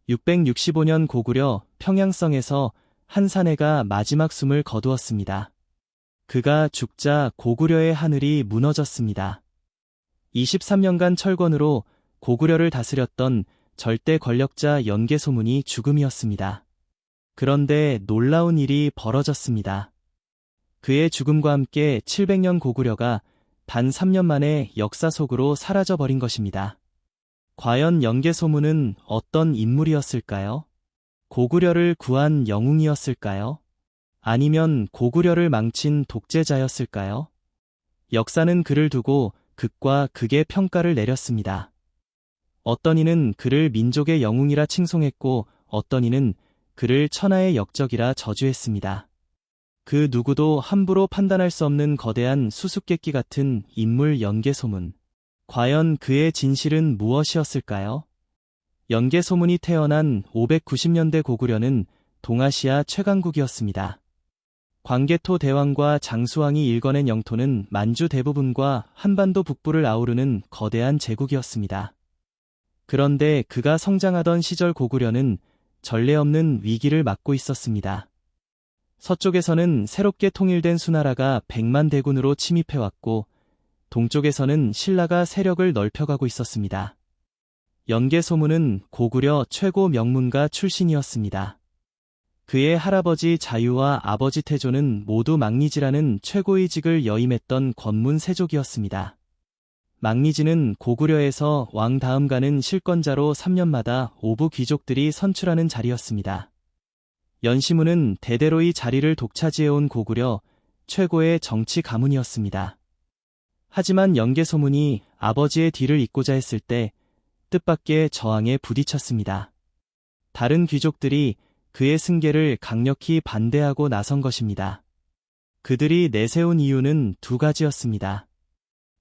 665년 고구려 평양성에서 한 사내가 마지막 숨을 거두었습니다. 그가 죽자 고구려의 하늘이 무너졌습니다. 23년간 철권으로 고구려를 다스렸던 절대 권력자 연개소문이 죽음이었습니다. 그런데 놀라운 일이 벌어졌습니다. 그의 죽음과 함께 700년 고구려가 단 3년 만에 역사 속으로 사라져버린 것입니다. 과연 연개소문은 어떤 인물이었을까요? 고구려를 구한 영웅이었을까요? 아니면 고구려를 망친 독재자였을까요? 역사는 그를 두고 극과 극의 평가를 내렸습니다. 어떤 이는 그를 민족의 영웅이라 칭송했고 어떤 이는 그를 천하의 역적이라 저주했습니다. 그 누구도 함부로 판단할 수 없는 거대한 수수께끼 같은 인물 연개소문. 과연 그의 진실은 무엇이었을까요? 연개소문이 태어난 590년대 고구려는 동아시아 최강국이었습니다. 광개토 대왕과 장수왕이 일궈낸 영토는 만주 대부분과 한반도 북부를 아우르는 거대한 제국이었습니다. 그런데 그가 성장하던 시절 고구려는 전례 없는 위기를 맞고 있었습니다. 서쪽에서는 새롭게 통일된 수나라가 100만 대군으로 침입해왔고 동쪽에서는 신라가 세력을 넓혀가고 있었습니다. 연개소문은 고구려 최고 명문가 출신이었습니다. 그의 할아버지 자유와 아버지 태조는 모두 망리지라는 최고위직을 여임했던 권문 세족이었습니다. 망리지는 고구려에서 왕 다음 가는 실권자로 3년마다 5부 귀족들이 선출하는 자리였습니다. 연시문은 대대로 이 자리를 독차지해온 고구려 최고의 정치 가문이었습니다. 하지만 연개소문이 아버지의 뒤를 잇고자 했을 때 뜻밖의 저항에 부딪혔습니다. 다른 귀족들이 그의 승계를 강력히 반대하고 나선 것입니다. 그들이 내세운 이유는 두 가지였습니다.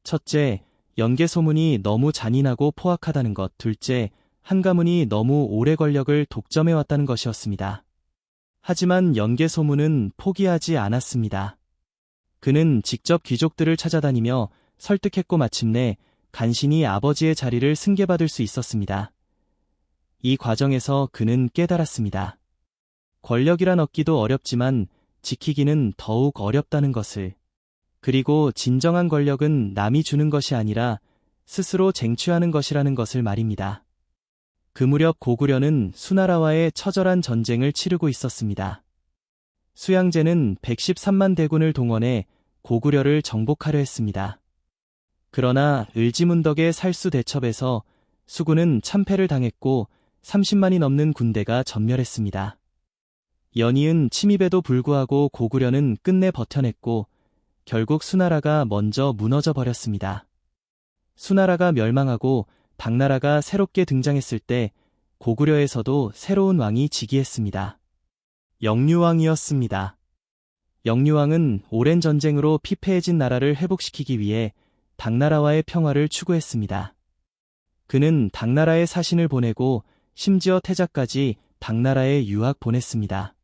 첫째, 연개소문이 너무 잔인하고 포악하다는 것. 둘째, 한 가문이 너무 오래 권력을 독점해왔다는 것이었습니다. 하지만 연개소문은 포기하지 않았습니다. 그는 직접 귀족들을 찾아다니며 설득했고 마침내 간신히 아버지의 자리를 승계받을 수 있었습니다. 이 과정에서 그는 깨달았습니다. 권력이란 얻기도 어렵지만 지키기는 더욱 어렵다는 것을. 그리고 진정한 권력은 남이 주는 것이 아니라 스스로 쟁취하는 것이라는 것을 말입니다. 그 무렵 고구려는 수나라와의 처절한 전쟁을 치르고 있었습니다. 수양제는 113만 대군을 동원해 고구려를 정복하려 했습니다. 그러나 을지문덕의 살수대첩에서 수군은 참패를 당했고 30만이 넘는 군대가 전멸했습니다. 연이은 침입에도 불구하고 고구려는 끝내 버텨냈고 결국 수나라가 먼저 무너져 버렸습니다. 수나라가 멸망하고 당나라가 새롭게 등장했을 때 고구려에서도 새로운 왕이 즉위했습니다. 영유왕이었습니다. 영유왕은 오랜 전쟁으로 피폐해진 나라를 회복시키기 위해 당나라와의 평화를 추구했습니다. 그는 당나라에 사신을 보내고 심지어 태자까지 당나라에 유학 보냈습니다.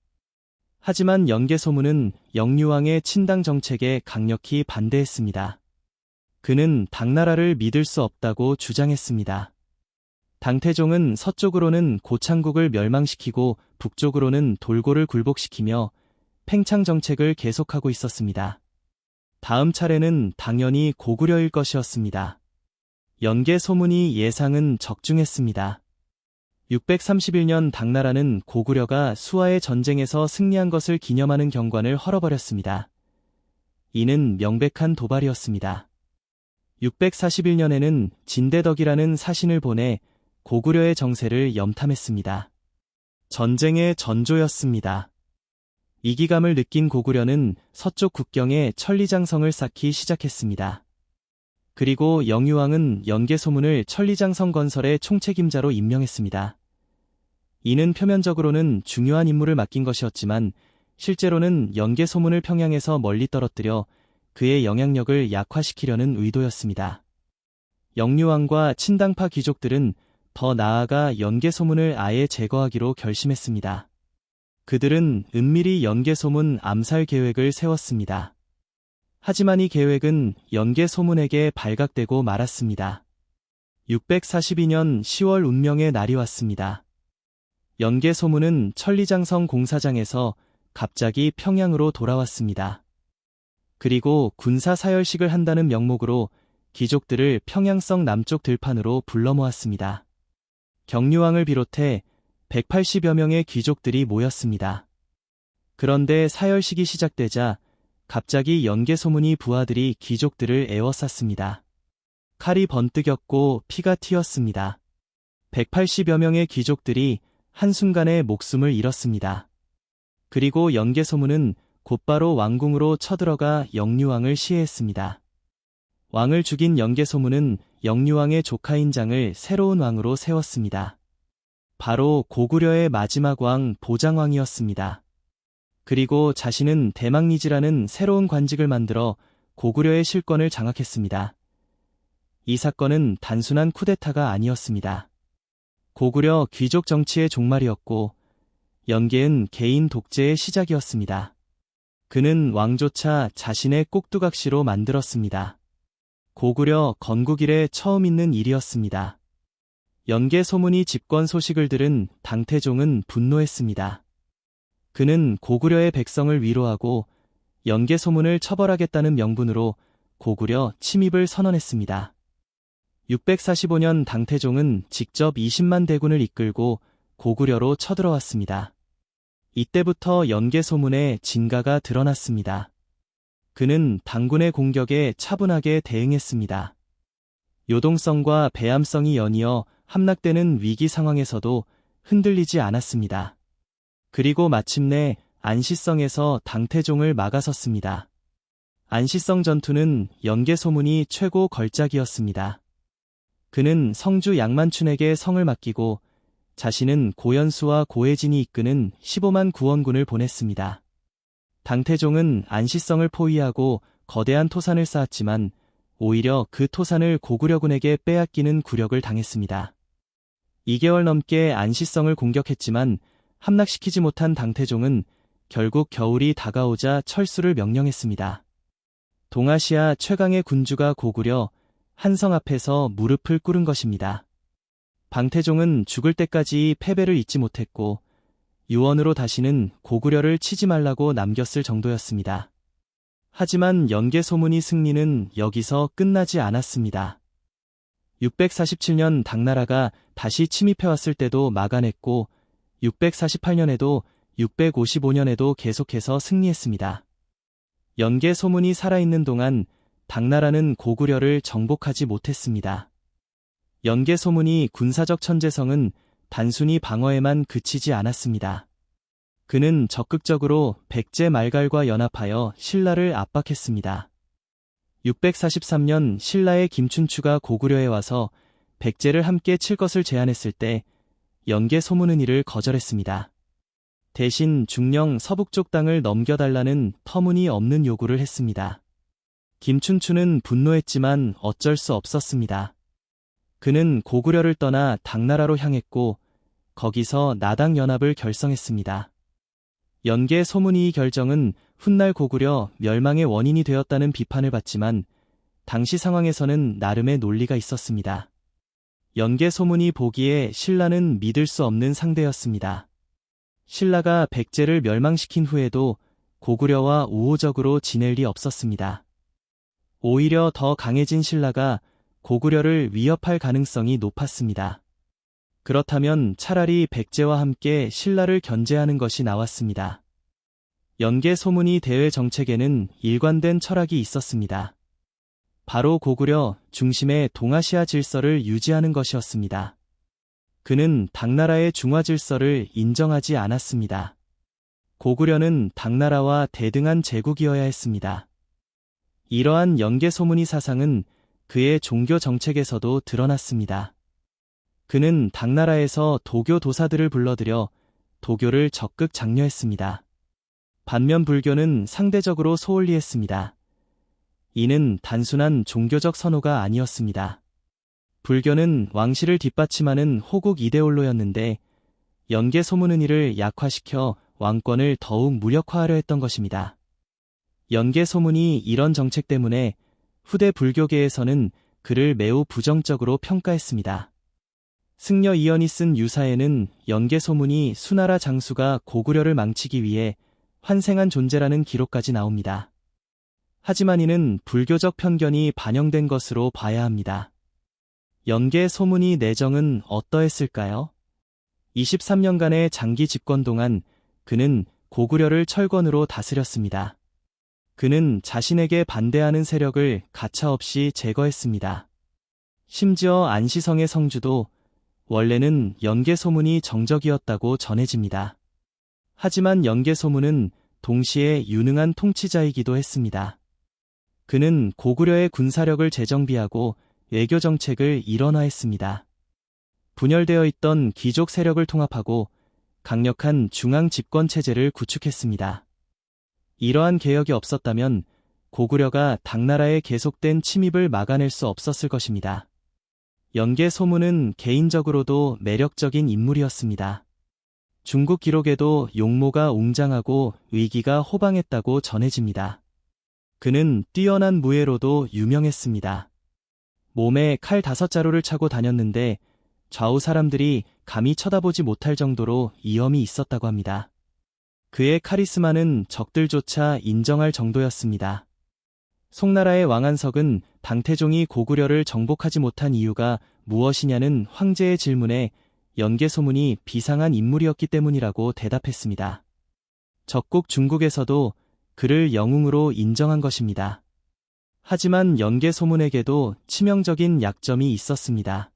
하지만 연개소문은 영유왕의 친당 정책에 강력히 반대했습니다. 그는 당나라를 믿을 수 없다고 주장했습니다. 당태종은 서쪽으로는 고창국을 멸망시키고 북쪽으로는 돌고를 굴복시키며 팽창 정책을 계속하고 있었습니다. 다음 차례는 당연히 고구려일 것이었습니다. 연개소문이 예상은 적중했습니다. 631년 당나라는 고구려가 수하의 전쟁에서 승리한 것을 기념하는 경관을 헐어버렸습니다. 이는 명백한 도발이었습니다. 641년에는 진대덕이라는 사신을 보내 고구려의 정세를 염탐했습니다. 전쟁의 전조였습니다. 이기감을 느낀 고구려는 서쪽 국경에 천리장성을 쌓기 시작했습니다. 그리고 영유왕은 연개소문을 천리장성 건설의 총책임자로 임명했습니다. 이는 표면적으로는 중요한 임무를 맡긴 것이었지만 실제로는 연개소문을 평양에서 멀리 떨어뜨려 그의 영향력을 약화시키려는 의도였습니다. 영유왕과 친당파 귀족들은 더 나아가 연개소문을 아예 제거하기로 결심했습니다. 그들은 은밀히 연개소문 암살 계획을 세웠습니다. 하지만 이 계획은 연개소문에게 발각되고 말았습니다. 642년 10월 운명의 날이 왔습니다. 연개 소문은 천리장성 공사장에서 갑자기 평양으로 돌아왔습니다. 그리고 군사 사열식을 한다는 명목으로 귀족들을 평양성 남쪽 들판으로 불러 모았습니다. 경류왕을 비롯해 180여 명의 귀족들이 모였습니다. 그런데 사열식이 시작되자 갑자기 연개 소문이 부하들이 귀족들을 에워쌌습니다. 칼이 번뜩였고 피가 튀었습니다. 180여 명의 귀족들이 한순간에 목숨을 잃었습니다. 그리고 연개 소문은 곧바로 왕궁으로 쳐들어가 영유왕을 시해했습니다. 왕을 죽인 연개 소문은 영유왕의 조카인 장을 새로운 왕으로 세웠습니다. 바로 고구려의 마지막 왕 보장왕이었습니다. 그리고 자신은 대망리지라는 새로운 관직을 만들어 고구려의 실권을 장악했습니다. 이 사건은 단순한 쿠데타가 아니었습니다. 고구려 귀족 정치의 종말이었고 연개은 개인 독재의 시작이었습니다. 그는 왕조차 자신의 꼭두각시로 만들었습니다. 고구려 건국 이래 처음 있는 일이었습니다. 연개 소문이 집권 소식을 들은 당태종은 분노했습니다. 그는 고구려의 백성을 위로하고 연개 소문을 처벌하겠다는 명분으로 고구려 침입을 선언했습니다. 645년 당태종은 직접 20만 대군을 이끌고 고구려로 쳐들어왔습니다. 이때부터 연개 소문의 진가가 드러났습니다. 그는 당군의 공격에 차분하게 대응했습니다. 요동성과 배암성이 연이어 함락되는 위기 상황에서도 흔들리지 않았습니다. 그리고 마침내 안시성에서 당태종을 막아섰습니다. 안시성 전투는 연개 소문이 최고 걸작이었습니다. 그는 성주 양만춘에게 성을 맡기고 자신은 고연수와 고혜진이 이끄는 15만 구원군을 보냈습니다. 당태종은 안시성을 포위하고 거대한 토산을 쌓았지만 오히려 그 토산을 고구려군에게 빼앗기는 굴욕을 당했습니다. 2개월 넘게 안시성을 공격했지만 함락시키지 못한 당태종은 결국 겨울이 다가오자 철수를 명령했습니다. 동아시아 최강의 군주가 고구려 한성 앞에서 무릎을 꿇은 것입니다. 방태종은 죽을 때까지 패배를 잊지 못했고 유언으로 다시는 고구려를 치지 말라고 남겼을 정도였습니다. 하지만 연개 소문이 승리는 여기서 끝나지 않았습니다. 647년 당나라가 다시 침입해왔을 때도 막아냈고 648년에도 655년에도 계속해서 승리했습니다. 연개 소문이 살아있는 동안 당나라는 고구려를 정복하지 못했습니다. 연개 소문이 군사적 천재성은 단순히 방어에만 그치지 않았습니다. 그는 적극적으로 백제 말갈과 연합하여 신라를 압박했습니다. 643년 신라의 김춘추가 고구려에 와서 백제를 함께 칠 것을 제안했을 때 연개 소문은 이를 거절했습니다. 대신 중령 서북쪽 땅을 넘겨달라는 터무니없는 요구를 했습니다. 김춘추는 분노했지만 어쩔 수 없었습니다. 그는 고구려를 떠나 당나라로 향했고 거기서 나당 연합을 결성했습니다. 연개 소문이 이 결정은 훗날 고구려 멸망의 원인이 되었다는 비판을 받지만 당시 상황에서는 나름의 논리가 있었습니다. 연개 소문이 보기에 신라는 믿을 수 없는 상대였습니다. 신라가 백제를 멸망시킨 후에도 고구려와 우호적으로 지낼 리 없었습니다. 오히려 더 강해진 신라가 고구려를 위협할 가능성이 높았습니다. 그렇다면 차라리 백제와 함께 신라를 견제하는 것이 나왔습니다. 연개 소문이 대외 정책에는 일관된 철학이 있었습니다. 바로 고구려 중심의 동아시아 질서를 유지하는 것이었습니다. 그는 당나라의 중화 질서를 인정하지 않았습니다. 고구려는 당나라와 대등한 제국이어야 했습니다. 이러한 연개 소문이 사상은 그의 종교 정책에서도 드러났습니다. 그는 당나라에서 도교 도사들을 불러들여 도교를 적극 장려했습니다. 반면 불교는 상대적으로 소홀히했습니다. 이는 단순한 종교적 선호가 아니었습니다. 불교는 왕실을 뒷받침하는 호국 이데올로였는데 연개 소문은 이를 약화시켜 왕권을 더욱 무력화하려 했던 것입니다. 연개 소문이 이런 정책 때문에 후대 불교계에서는 그를 매우 부정적으로 평가했습니다. 승려 이연이 쓴 유사에는 연개 소문이 수나라 장수가 고구려를 망치기 위해 환생한 존재라는 기록까지 나옵니다. 하지만 이는 불교적 편견이 반영된 것으로 봐야 합니다. 연개 소문이 내정은 어떠했을까요? 23년간의 장기 집권 동안 그는 고구려를 철권으로 다스렸습니다. 그는 자신에게 반대하는 세력을 가차없이 제거했습니다. 심지어 안시성의 성주도 원래는 연개 소문이 정적이었다고 전해집니다. 하지만 연개 소문은 동시에 유능한 통치자이기도 했습니다. 그는 고구려의 군사력을 재정비하고 외교 정책을 일원화했습니다. 분열되어 있던 귀족 세력을 통합하고 강력한 중앙 집권 체제를 구축했습니다. 이러한 개혁이 없었다면 고구려가 당나라의 계속된 침입을 막아낼 수 없었을 것입니다. 연개 소문은 개인적으로도 매력적인 인물이었습니다. 중국 기록에도 용모가 웅장하고 위기가 호방했다고 전해집니다. 그는 뛰어난 무예로도 유명했습니다. 몸에 칼 5자루를 차고 다녔는데 좌우 사람들이 감히 쳐다보지 못할 정도로 위엄이 있었다고 합니다. 그의 카리스마는 적들조차 인정할 정도였습니다. 송나라의 왕안석은 당태종이 고구려를 정복하지 못한 이유가 무엇이냐는 황제의 질문에 연개 소문이 비상한 인물이었기 때문이라고 대답했습니다. 적국 중국에서도 그를 영웅으로 인정한 것입니다. 하지만 연개 소문에게도 치명적인 약점이 있었습니다.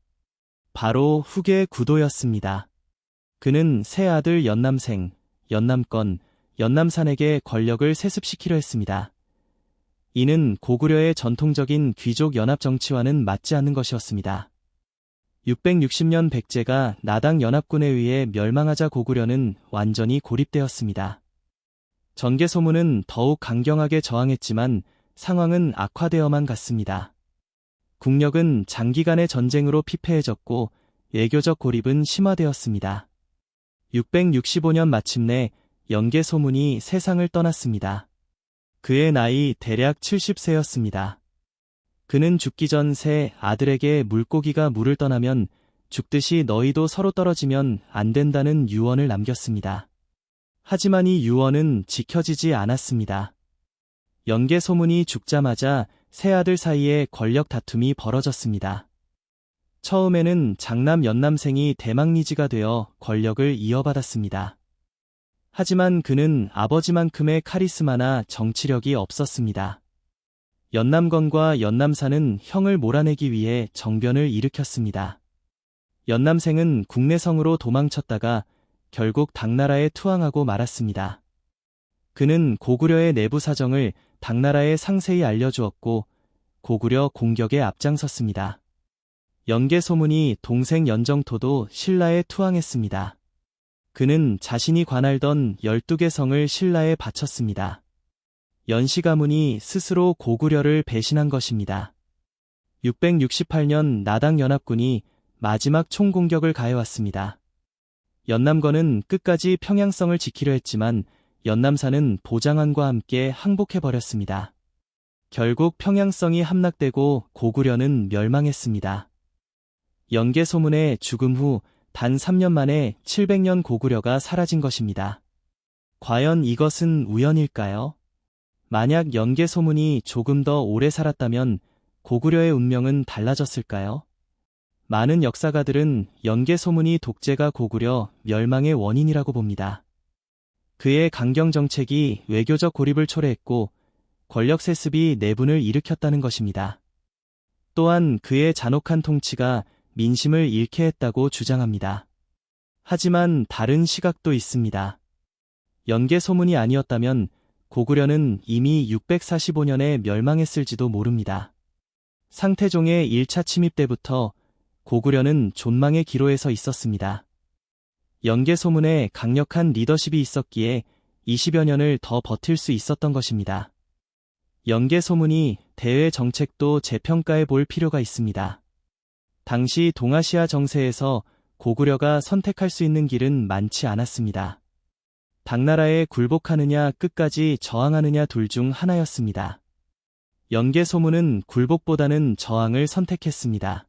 바로 후계 구도였습니다. 그는 새 아들 연남생, 연남권, 연남산에게 권력을 세습시키려 했습니다. 이는 고구려의 전통적인 귀족 연합 정치와는 맞지 않는 것이었습니다. 660년 백제가 나당 연합군에 의해 멸망하자 고구려는 완전히 고립되었습니다. 전개 소문은 더욱 강경하게 저항했지만 상황은 악화되어만 갔습니다. 국력은 장기간의 전쟁으로 피폐해졌고 외교적 고립은 심화되었습니다. 665년 마침내 연개 소문이 세상을 떠났습니다. 그의 나이 대략 70세였습니다. 그는 죽기 전 새 아들에게 물고기가 물을 떠나면 죽듯이 너희도 서로 떨어지면 안 된다는 유언을 남겼습니다. 하지만 이 유언은 지켜지지 않았습니다. 연개 소문이 죽자마자 새 아들 사이에 권력 다툼이 벌어졌습니다. 처음에는 장남 연남생이 대망리지가 되어 권력을 이어받았습니다. 하지만 그는 아버지만큼의 카리스마나 정치력이 없었습니다. 연남건과 연남사는 형을 몰아내기 위해 정변을 일으켰습니다. 연남생은 국내성으로 도망쳤다가 결국 당나라에 투항하고 말았습니다. 그는 고구려의 내부 사정을 당나라에 상세히 알려주었고 고구려 공격에 앞장섰습니다. 연개 소문이 동생 연정토도 신라에 투항했습니다. 그는 자신이 관할던 12개 성을 신라에 바쳤습니다. 연시 가문이 스스로 고구려를 배신한 것입니다. 668년 나당 연합군이 마지막 총공격을 가해왔습니다. 연남건은 끝까지 평양성을 지키려 했지만 연남사는 보장안과 함께 항복해버렸습니다. 결국 평양성이 함락되고 고구려는 멸망했습니다. 연개 소문의 죽음 후 단 3년 만에 700년 고구려가 사라진 것입니다. 과연 이것은 우연일까요? 만약 연개 소문이 조금 더 오래 살았다면 고구려의 운명은 달라졌을까요? 많은 역사가들은 연개 소문이 독재가 고구려 멸망의 원인이라고 봅니다. 그의 강경 정책이 외교적 고립을 초래했고 권력 세습이 내분을 일으켰다는 것입니다. 또한 그의 잔혹한 통치가 민심을 잃게 했다고 주장합니다. 하지만 다른 시각도 있습니다. 연개 소문이 아니었다면 고구려는 이미 645년에 멸망했을지도 모릅니다. 상태종의 1차 침입 때부터 고구려는 존망의 기로에 서 있었습니다. 연개 소문에 강력한 리더십이 있었기에 20여 년을 더 버틸 수 있었던 것입니다. 연개 소문이 대외 정책도 재평가해 볼 필요가 있습니다. 당시 동아시아 정세에서 고구려가 선택할 수 있는 길은 많지 않았습니다. 당나라에 굴복하느냐 끝까지 저항하느냐 둘 중 하나였습니다. 연개 소문은 굴복보다는 저항을 선택했습니다.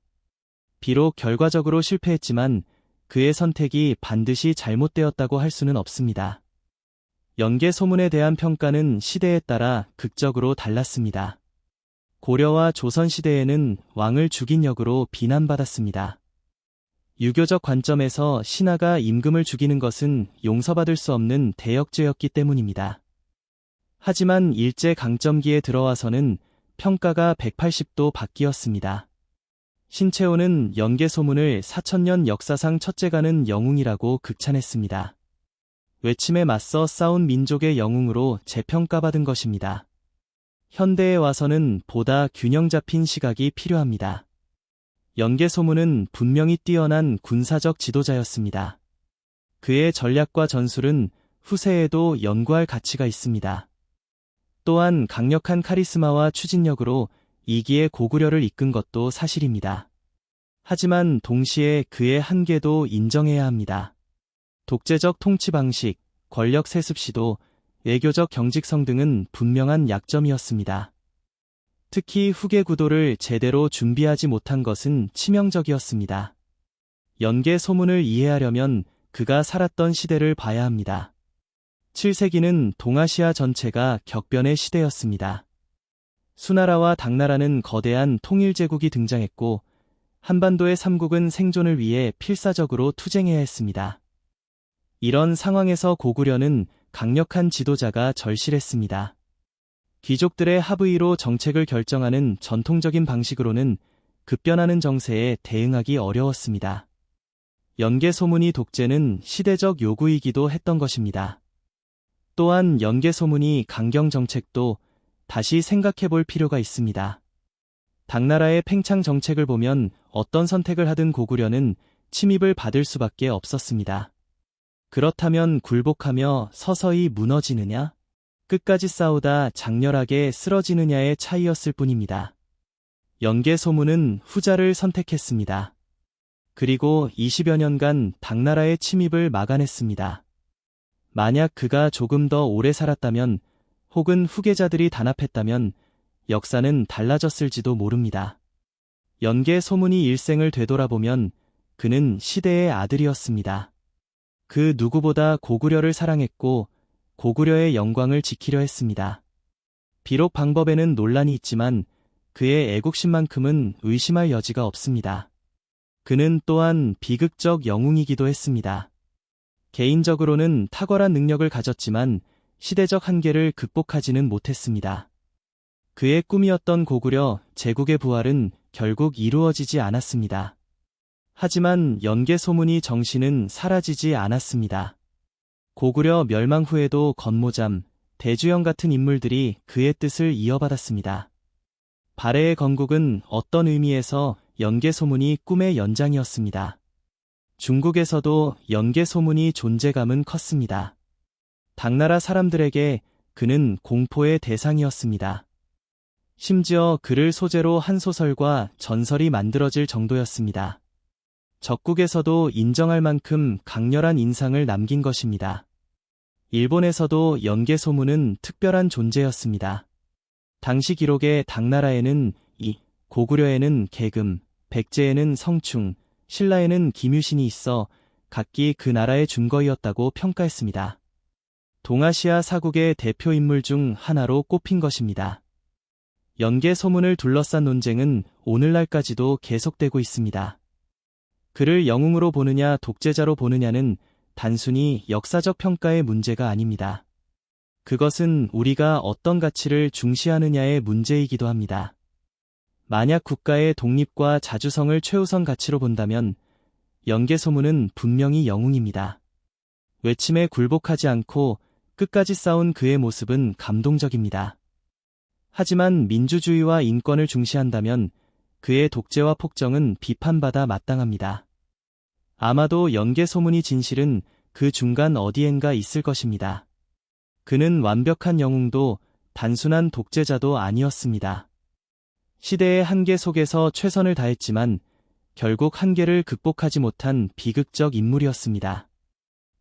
비록 결과적으로 실패했지만 그의 선택이 반드시 잘못되었다고 할 수는 없습니다. 연개 소문에 대한 평가는 시대에 따라 극적으로 달랐습니다. 고려와 조선시대에는 왕을 죽인 역으로 비난받았습니다. 유교적 관점에서 신하가 임금을 죽이는 것은 용서받을 수 없는 대역죄였기 때문입니다. 하지만 일제강점기에 들어와서는 평가가 180도 바뀌었습니다. 신채호는 연개 소문을 4000년 역사상 첫째가는 영웅이라고 극찬했습니다. 외침에 맞서 싸운 민족의 영웅으로 재평가받은 것입니다. 현대에 와서는 보다 균형 잡힌 시각이 필요합니다. 연개 소문은 분명히 뛰어난 군사적 지도자였습니다. 그의 전략과 전술은 후세에도 연구할 가치가 있습니다. 또한 강력한 카리스마와 추진력으로 2기의 고구려를 이끈 것도 사실입니다. 하지만 동시에 그의 한계도 인정해야 합니다. 독재적 통치 방식, 권력 세습 시도, 외교적 경직성 등은 분명한 약점이었습니다. 특히 후계 구도를 제대로 준비하지 못한 것은 치명적이었습니다. 연개 소문을 이해하려면 그가 살았던 시대를 봐야 합니다. 7세기는 동아시아 전체가 격변의 시대였습니다. 수나라와 당나라는 거대한 통일제국이 등장했고 한반도의 삼국은 생존을 위해 필사적으로 투쟁해야 했습니다. 이런 상황에서 고구려는 강력한 지도자가 절실했습니다. 귀족들의 합의로 정책을 결정하는 전통적인 방식으로는 급변하는 정세에 대응하기 어려웠습니다. 연개 소문이 독재는 시대적 요구이기도 했던 것입니다. 또한 연개 소문이 강경 정책도 다시 생각해 볼 필요가 있습니다. 당나라의 팽창 정책을 보면 어떤 선택을 하든 고구려는 침입을 받을 수밖에 없었습니다. 그렇다면 굴복하며 서서히 무너지느냐? 끝까지 싸우다 장렬하게 쓰러지느냐의 차이였을 뿐입니다. 연개 소문은 후자를 선택했습니다. 그리고 20여 년간 당나라의 침입을 막아냈습니다. 만약 그가 조금 더 오래 살았다면 혹은 후계자들이 단합했다면 역사는 달라졌을지도 모릅니다. 연개 소문이 일생을 되돌아보면 그는 시대의 아들이었습니다. 그 누구보다 고구려를 사랑했고 고구려의 영광을 지키려 했습니다. 비록 방법에는 논란이 있지만 그의 애국심만큼은 의심할 여지가 없습니다. 그는 또한 비극적 영웅이기도 했습니다. 개인적으로는 탁월한 능력을 가졌지만 시대적 한계를 극복하지는 못했습니다. 그의 꿈이었던 고구려 제국의 부활은 결국 이루어지지 않았습니다. 하지만 연개 소문이 정신은 사라지지 않았습니다. 고구려 멸망 후에도 건모잠, 대주영 같은 인물들이 그의 뜻을 이어받았습니다. 발해의 건국은 어떤 의미에서 연개 소문이 꿈의 연장이었습니다. 중국에서도 연개 소문이 존재감은 컸습니다. 당나라 사람들에게 그는 공포의 대상이었습니다. 심지어 그를 소재로 한 소설과 전설이 만들어질 정도였습니다. 적국에서도 인정할 만큼 강렬한 인상을 남긴 것입니다. 일본에서도 연개 소문은 특별한 존재였습니다. 당시 기록에 당나라에는 고구려에는 계금, 백제에는 성충, 신라에는 김유신이 있어 각기 그 나라의 준거이였다고 평가했습니다. 동아시아 사국의 대표 인물 중 하나로 꼽힌 것입니다. 연개 소문을 둘러싼 논쟁은 오늘날까지도 계속되고 있습니다. 그를 영웅으로 보느냐 독재자로 보느냐는 단순히 역사적 평가의 문제가 아닙니다. 그것은 우리가 어떤 가치를 중시하느냐의 문제이기도 합니다. 만약 국가의 독립과 자주성을 최우선 가치로 본다면 연개 소문은 분명히 영웅입니다. 외침에 굴복하지 않고 끝까지 싸운 그의 모습은 감동적입니다. 하지만 민주주의와 인권을 중시한다면 그의 독재와 폭정은 비판받아 마땅합니다. 아마도 연개 소문이 진실은 그 중간 어디엔가 있을 것입니다. 그는 완벽한 영웅도 단순한 독재자도 아니었습니다. 시대의 한계 속에서 최선을 다했지만 결국 한계를 극복하지 못한 비극적 인물이었습니다.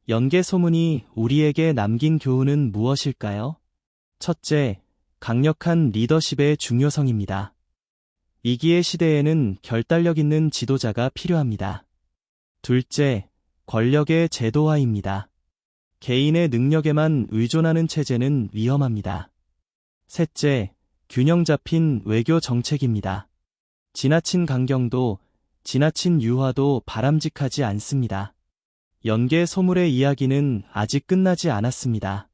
연개 소문이 우리에게 남긴 교훈은 무엇일까요? 첫째, 강력한 리더십의 중요성입니다. 위기의 시대에는 결단력 있는 지도자가 필요합니다. 둘째, 권력의 제도화입니다. 개인의 능력에만 의존하는 체제는 위험합니다. 셋째, 균형 잡힌 외교 정책입니다. 지나친 강경도, 지나친 유화도 바람직하지 않습니다. 연개 소물의 이야기는 아직 끝나지 않았습니다.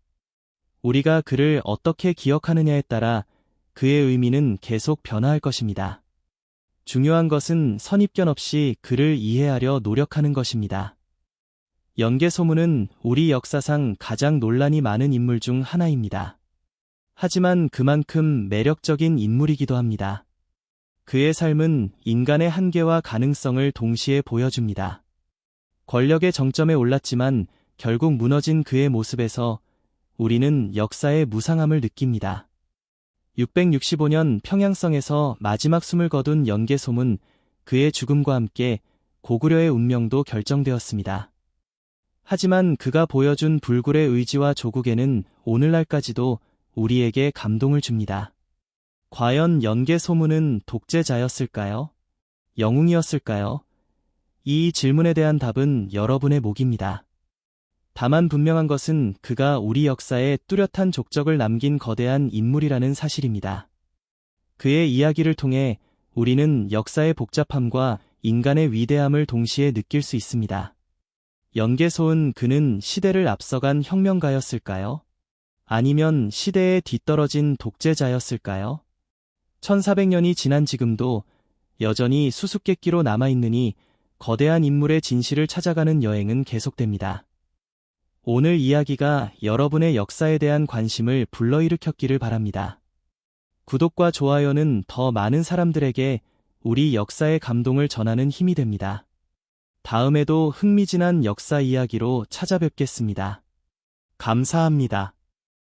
우리가 그를 어떻게 기억하느냐에 따라 그의 의미는 계속 변화할 것입니다. 중요한 것은 선입견 없이 그를 이해하려 노력하는 것입니다. 연개 소문은 우리 역사상 가장 논란이 많은 인물 중 하나입니다. 하지만 그만큼 매력적인 인물이기도 합니다. 그의 삶은 인간의 한계와 가능성을 동시에 보여줍니다. 권력의 정점에 올랐지만 결국 무너진 그의 모습에서 우리는 역사의 무상함을 느낍니다. 665년 평양성에서 마지막 숨을 거둔 연개솜은 그의 죽음과 함께 고구려의 운명도 결정되었습니다. 하지만 그가 보여준 불굴의 의지와 조국에는 오늘날까지도 우리에게 감동을 줍니다. 과연 연개소문은 독재자였을까요? 영웅이었을까요? 이 질문에 대한 답은 여러분의 몫입니다. 다만 분명한 것은 그가 우리 역사에 뚜렷한 족적을 남긴 거대한 인물이라는 사실입니다. 그의 이야기를 통해 우리는 역사의 복잡함과 인간의 위대함을 동시에 느낄 수 있습니다. 연개소은 그는 시대를 앞서간 혁명가였을까요? 아니면 시대에 뒤떨어진 독재자였을까요? 1400년이 지난 지금도 여전히 수수께끼로 남아있느니 거대한 인물의 진실을 찾아가는 여행은 계속됩니다. 오늘 이야기가 여러분의 역사에 대한 관심을 불러일으켰기를 바랍니다. 구독과 좋아요는 더 많은 사람들에게 우리 역사의 감동을 전하는 힘이 됩니다. 다음에도 흥미진한 역사 이야기로 찾아뵙겠습니다. 감사합니다.